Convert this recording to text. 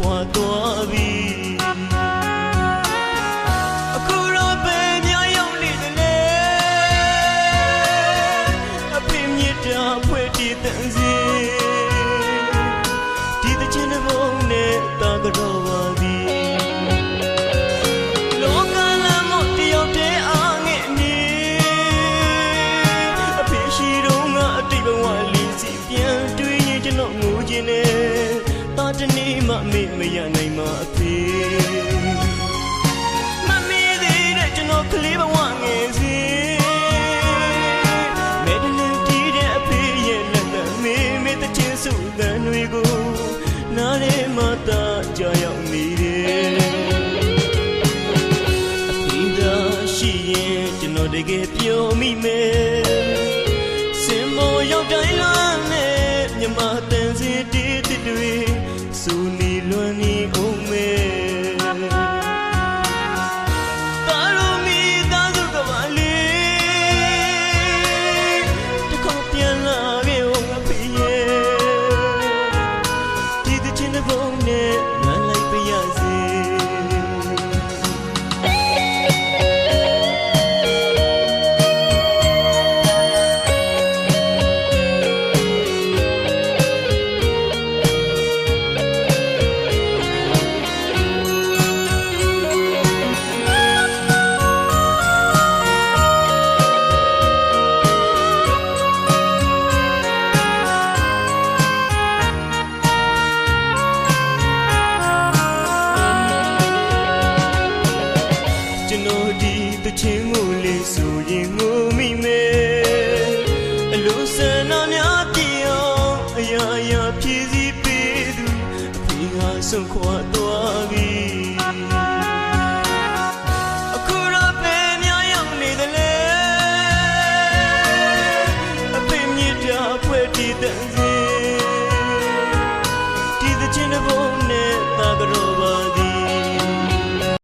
ခွာသွားပြီအခုတော့ပဲများရောက်နေတယ်လေအဖေမြစ်တာဖွဲ့တည်တန်စီဒီတချင်တဲ့ဘုံနဲ့တာကတော့ပါပြီလောကလမ်းမတယောက်တည်းအားငယ်နေအဖေရှိတော့ငါအတိတ်ဘဝလေးစီပြန်တွေးရင်ကျွန်တော်ငိုချင်တယ်တာတနေ့မှမေ့မရနိုင်မှာအဖေမမေ့သေးတဲ့ကျွန်တော်ကလေးဘဝငယ်စီမဲတလင်းတီးတဲ့အဖေရဲ့လက်သက်မေ့မေ့တဲ့ချင်းစုတန်တွေကိုနားထဲမှာတာကြောက်ရောက်နေတယ်အဖေသာရှိရင်ကျွန်တော်တကယ်ပြောမိမယ်စင်မောရောက်တိုင်းလွမ်းနဲ့မြမတန်စီတီးတစ်တွေစူနီလွမ်းနေအောင်မယ်ကာရိုမီသားစုကပါလေတခေါက်ပြန်လာခဲ့အောင်အဖေရဲ့ဒီတချင်တဲ့ဘုံနဲ့လမ်းလိုက်ပြရစေကျွန်တော်ဒီတချင်ကိုလေးဆိုရင်ငိုမိမယ်အလိုဆန္ဒများပြည့်အောင်အရာရာဖြည့်စည်းပေးသူအဖေဟာဆုံးခွာသွားပြီအခုတော့ပဲများရောက်နေတယ်လေအဖေမြစ်တာဖွဲ့တည်တန်စီဒီတချင်တဲ့ဘုံနဲ့တာကတော့